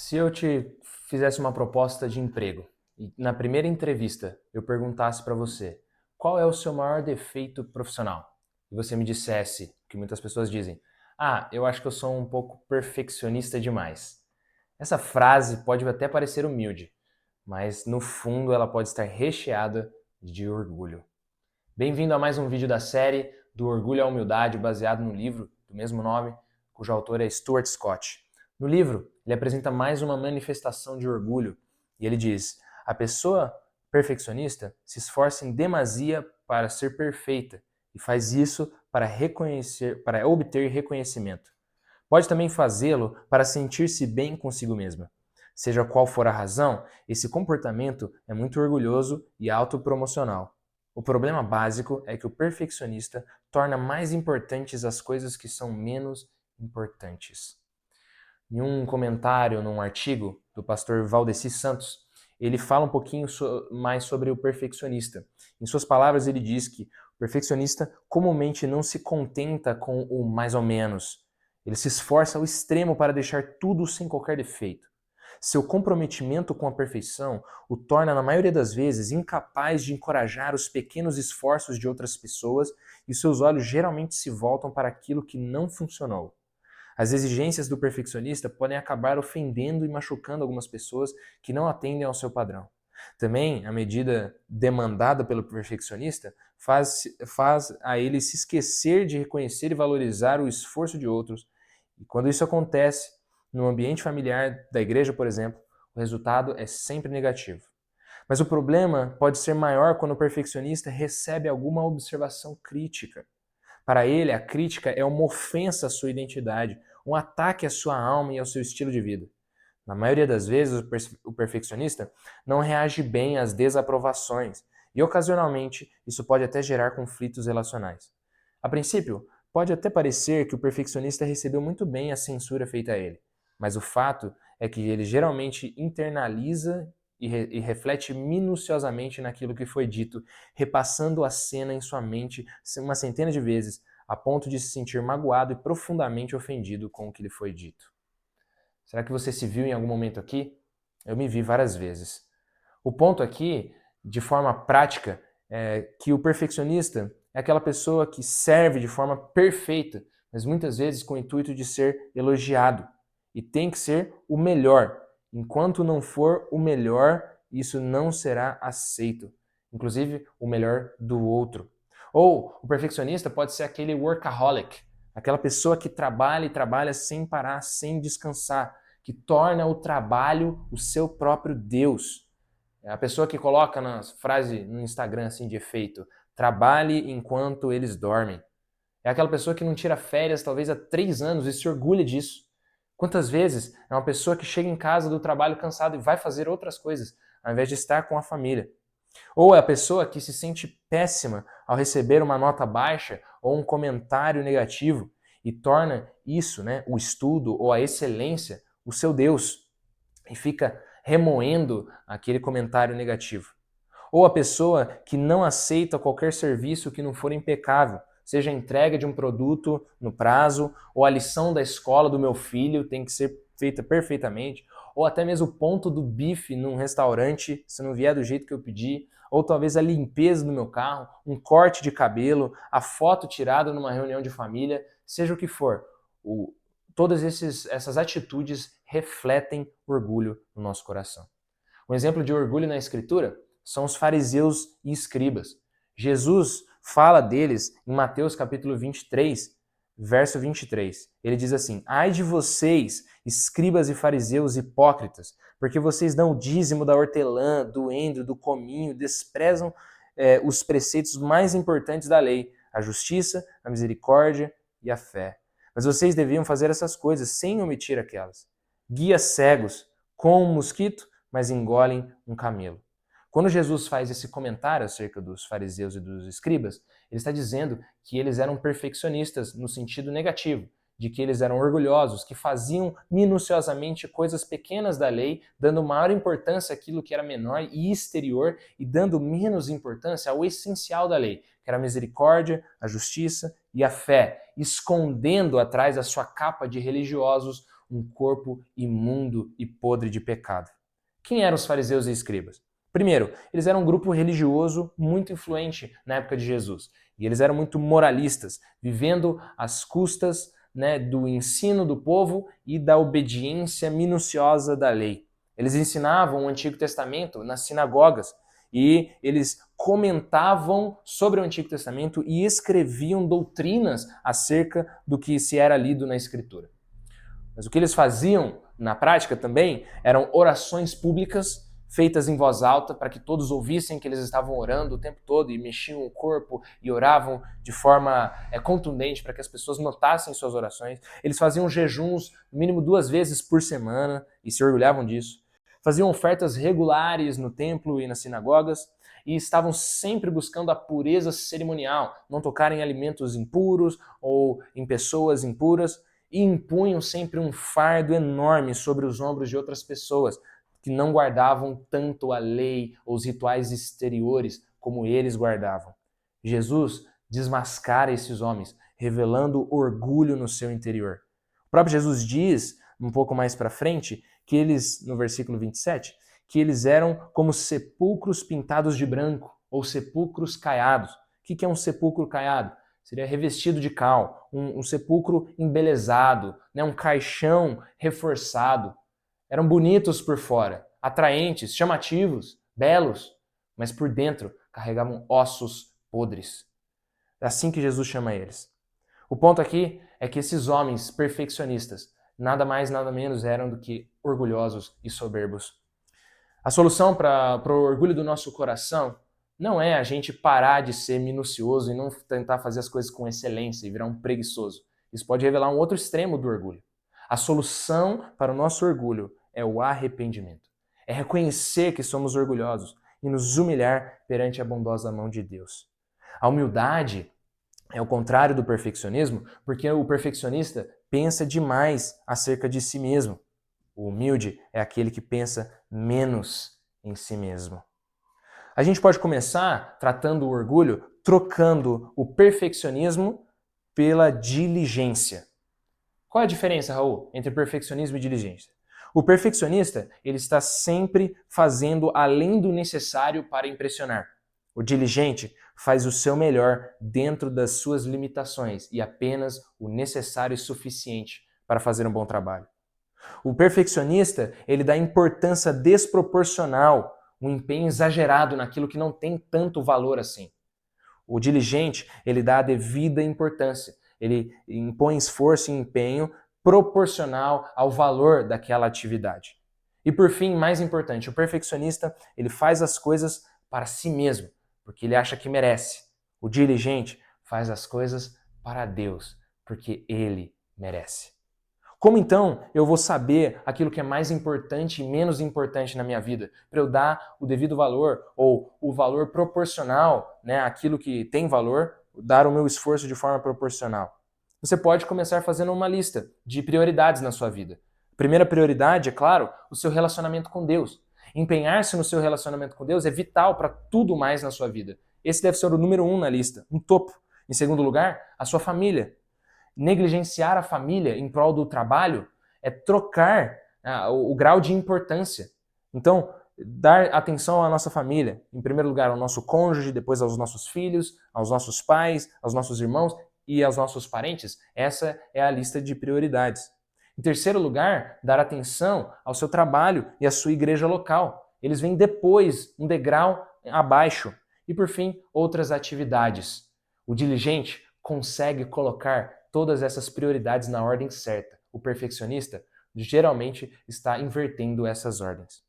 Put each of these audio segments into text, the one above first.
Se eu te fizesse uma proposta de emprego e na primeira entrevista eu perguntasse para você qual é o seu maior defeito profissional e você me dissesse, que muitas pessoas dizem, eu acho que eu sou um pouco perfeccionista demais. Essa frase pode até parecer humilde, mas no fundo ela pode estar recheada de orgulho. Bem-vindo a mais um vídeo da série Do Orgulho à Humildade, baseado no livro do mesmo nome, cujo autor é Stuart Scott. No livro, ele apresenta mais uma manifestação de orgulho e ele diz: a pessoa perfeccionista se esforça em demasia para ser perfeita e faz isso para obter reconhecimento. Pode também fazê-lo para sentir-se bem consigo mesma. Seja qual for a razão, esse comportamento é muito orgulhoso e autopromocional. O problema básico é que o perfeccionista torna mais importantes as coisas que são menos importantes. Em um comentário, num artigo do pastor Valdeci Santos, ele fala um pouquinho mais sobre o perfeccionista. Em suas palavras, ele diz que o perfeccionista comumente não se contenta com o mais ou menos. Ele se esforça ao extremo para deixar tudo sem qualquer defeito. Seu comprometimento com a perfeição o torna, na maioria das vezes, incapaz de encorajar os pequenos esforços de outras pessoas e seus olhos geralmente se voltam para aquilo que não funcionou. As exigências do perfeccionista podem acabar ofendendo e machucando algumas pessoas que não atendem ao seu padrão. Também, a medida demandada pelo perfeccionista faz a ele se esquecer de reconhecer e valorizar o esforço de outros. E quando isso acontece, no ambiente familiar da igreja, por exemplo, o resultado é sempre negativo. Mas o problema pode ser maior quando o perfeccionista recebe alguma observação crítica. Para ele, a crítica é uma ofensa à sua identidade, um ataque à sua alma e ao seu estilo de vida. Na maioria das vezes, o perfeccionista não reage bem às desaprovações e, ocasionalmente, isso pode até gerar conflitos relacionais. A princípio, pode até parecer que o perfeccionista recebeu muito bem a censura feita a ele, mas o fato é que ele geralmente internaliza e reflete minuciosamente naquilo que foi dito, repassando a cena em sua mente uma centena de vezes, a ponto de se sentir magoado e profundamente ofendido com o que lhe foi dito. Será que você se viu em algum momento aqui? Eu me vi várias vezes. O ponto aqui, de forma prática, é que o perfeccionista é aquela pessoa que serve de forma perfeita, mas muitas vezes com o intuito de ser elogiado. E tem que ser o melhor. Enquanto não for o melhor, isso não será aceito. Inclusive, o melhor do outro. Ou o perfeccionista pode ser aquele workaholic, aquela pessoa que trabalha e trabalha sem parar, sem descansar, que torna o trabalho o seu próprio Deus. É a pessoa que coloca na frase no Instagram assim de efeito, trabalhe enquanto eles dormem. É aquela pessoa que não tira férias talvez há 3 anos e se orgulha disso. Quantas vezes é uma pessoa que chega em casa do trabalho cansado e vai fazer outras coisas, ao invés de estar com a família? Ou é a pessoa que se sente péssima ao receber uma nota baixa ou um comentário negativo e torna isso, o estudo ou a excelência, o seu Deus e fica remoendo aquele comentário negativo. Ou a pessoa que não aceita qualquer serviço que não for impecável, seja a entrega de um produto no prazo, ou a lição da escola do meu filho tem que ser feita perfeitamente, ou até mesmo o ponto do bife num restaurante, se não vier do jeito que eu pedi, ou talvez a limpeza do meu carro, um corte de cabelo, a foto tirada numa reunião de família, seja o que for. Todas essas atitudes refletem orgulho no nosso coração. Um exemplo de orgulho na Escritura são os fariseus e escribas. Jesus fala deles em Mateus capítulo 23, verso 23. Ele diz assim: ai de vocês, escribas e fariseus hipócritas, porque vocês dão o dízimo da hortelã, do endro, do cominho, desprezam os preceitos mais importantes da lei, a justiça, a misericórdia e a fé. Mas vocês deviam fazer essas coisas sem omitir aquelas. Guias cegos, com um mosquito, mas engolem um camelo. Quando Jesus faz esse comentário acerca dos fariseus e dos escribas, ele está dizendo que eles eram perfeccionistas no sentido negativo, de que eles eram orgulhosos, que faziam minuciosamente coisas pequenas da lei, dando maior importância àquilo que era menor e exterior e dando menos importância ao essencial da lei, que era a misericórdia, a justiça e a fé, escondendo atrás da sua capa de religiosos um corpo imundo e podre de pecado. Quem eram os fariseus e escribas? Primeiro, eles eram um grupo religioso muito influente na época de Jesus. E eles eram muito moralistas, vivendo às custas, do ensino do povo e da obediência minuciosa da lei. Eles ensinavam o Antigo Testamento nas sinagogas e eles comentavam sobre o Antigo Testamento e escreviam doutrinas acerca do que se era lido na Escritura. Mas o que eles faziam na prática também eram orações públicas feitas em voz alta para que todos ouvissem que eles estavam orando o tempo todo e mexiam o corpo e oravam de forma contundente para que as pessoas notassem suas orações. Eles faziam jejuns no mínimo 2 vezes por semana e se orgulhavam disso. Faziam ofertas regulares no templo e nas sinagogas e estavam sempre buscando a pureza cerimonial, não tocar em alimentos impuros ou em pessoas impuras, e impunham sempre um fardo enorme sobre os ombros de outras pessoas que não guardavam tanto a lei ou os rituais exteriores como eles guardavam. Jesus desmascara esses homens, revelando orgulho no seu interior. O próprio Jesus diz, um pouco mais para frente, que eles, no versículo 27, que eles eram como sepulcros pintados de branco, ou sepulcros caiados. O que é um sepulcro caiado? Seria revestido de cal, um sepulcro embelezado, um caixão reforçado. Eram bonitos por fora, atraentes, chamativos, belos, mas por dentro carregavam ossos podres. É assim que Jesus chama eles. O ponto aqui é que esses homens perfeccionistas nada mais, nada menos eram do que orgulhosos e soberbos. A solução para o orgulho do nosso coração não é a gente parar de ser minucioso e não tentar fazer as coisas com excelência e virar um preguiçoso. Isso pode revelar um outro extremo do orgulho. A solução para o nosso orgulho é o arrependimento. É reconhecer que somos orgulhosos e nos humilhar perante a bondosa mão de Deus. A humildade é o contrário do perfeccionismo, porque o perfeccionista pensa demais acerca de si mesmo. O humilde é aquele que pensa menos em si mesmo. A gente pode começar tratando o orgulho, trocando o perfeccionismo pela diligência. Qual é a diferença, Raul, entre perfeccionismo e diligência? O perfeccionista, ele está sempre fazendo além do necessário para impressionar. O diligente faz o seu melhor dentro das suas limitações e apenas o necessário e suficiente para fazer um bom trabalho. O perfeccionista, ele dá importância desproporcional, um empenho exagerado naquilo que não tem tanto valor assim. O diligente, ele dá a devida importância, ele impõe esforço e empenho proporcional ao valor daquela atividade. E por fim, mais importante, o perfeccionista, ele faz as coisas para si mesmo, porque ele acha que merece. O diligente faz as coisas para Deus, porque ele merece. Como então eu vou saber aquilo que é mais importante e menos importante na minha vida? Para eu dar o devido valor ou o valor proporcional, àquilo que tem valor, dar o meu esforço de forma proporcional. Você pode começar fazendo uma lista de prioridades na sua vida. A primeira prioridade, é claro, o seu relacionamento com Deus. Empenhar-se no seu relacionamento com Deus é vital para tudo mais na sua vida. Esse deve ser o número 1 na lista, um topo. Em segundo lugar, a sua família. Negligenciar a família em prol do trabalho é trocar o grau de importância. Então, dar atenção à nossa família, em primeiro lugar ao nosso cônjuge, depois aos nossos filhos, aos nossos pais, aos nossos irmãos e aos nossos parentes, essa é a lista de prioridades. Em terceiro lugar, dar atenção ao seu trabalho e à sua igreja local. Eles vêm depois, um degrau abaixo. E por fim, outras atividades. O diligente consegue colocar todas essas prioridades na ordem certa. O perfeccionista geralmente está invertendo essas ordens.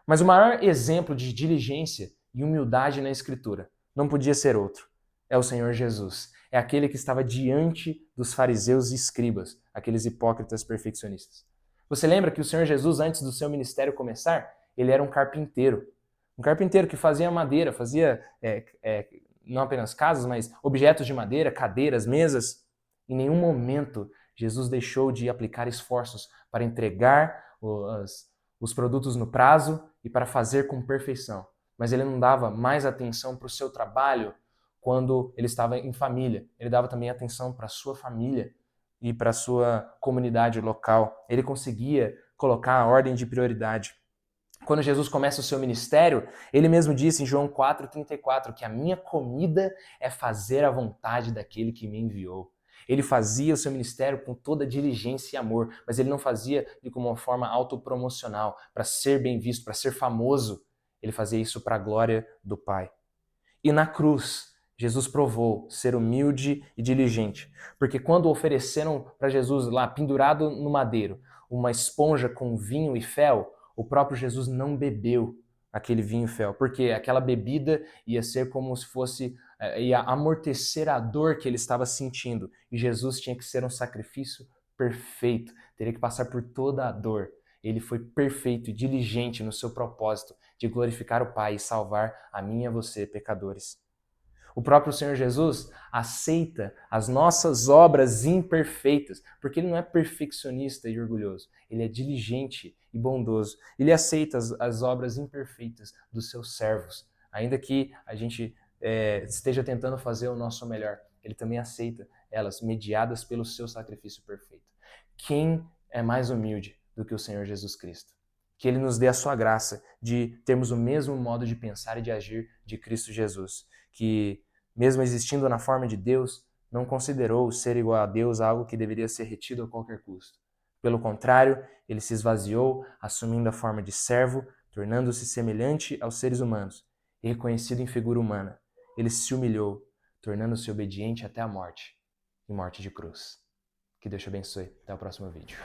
Mas o maior exemplo de diligência e humildade na Escritura não podia ser outro. É o Senhor Jesus. É aquele que estava diante dos fariseus e escribas, aqueles hipócritas perfeccionistas. Você lembra que o Senhor Jesus, antes do seu ministério começar, ele era um carpinteiro. Um carpinteiro que fazia madeira, fazia não apenas casas, mas objetos de madeira, cadeiras, mesas. Em nenhum momento Jesus deixou de aplicar esforços para entregar os produtos no prazo e para fazer com perfeição. Mas ele não dava mais atenção para o seu trabalho quando ele estava em família. Ele dava também atenção para a sua família, e para a sua comunidade local. Ele conseguia colocar a ordem de prioridade. Quando Jesus começa o seu ministério, ele mesmo disse em João 4,34 que a minha comida é fazer a vontade daquele que me enviou. Ele fazia o seu ministério com toda diligência e amor, mas ele não fazia de uma forma autopromocional, para ser bem visto, para ser famoso. Ele fazia isso para a glória do Pai. E na cruz, Jesus provou ser humilde e diligente, porque quando ofereceram para Jesus lá, pendurado no madeiro, uma esponja com vinho e fel, o próprio Jesus não bebeu aquele vinho e fel, porque aquela bebida ia ser como se fosse, ia amortecer a dor que ele estava sentindo, e Jesus tinha que ser um sacrifício perfeito, teria que passar por toda a dor. Ele foi perfeito e diligente no seu propósito de glorificar o Pai e salvar a mim e a você, pecadores. O próprio Senhor Jesus aceita as nossas obras imperfeitas, porque ele não é perfeccionista e orgulhoso, ele é diligente e bondoso. Ele aceita as obras imperfeitas dos seus servos, ainda que a gente esteja tentando fazer o nosso melhor. Ele também aceita elas, mediadas pelo seu sacrifício perfeito. Quem é mais humilde do que o Senhor Jesus Cristo? Que ele nos dê a sua graça de termos o mesmo modo de pensar e de agir de Cristo Jesus, que mesmo existindo na forma de Deus, não considerou ser igual a Deus algo que deveria ser retido a qualquer custo. Pelo contrário, ele se esvaziou, assumindo a forma de servo, tornando-se semelhante aos seres humanos, e reconhecido em figura humana. Ele se humilhou, tornando-se obediente até a morte, e morte de cruz. Que Deus te abençoe. Até o próximo vídeo.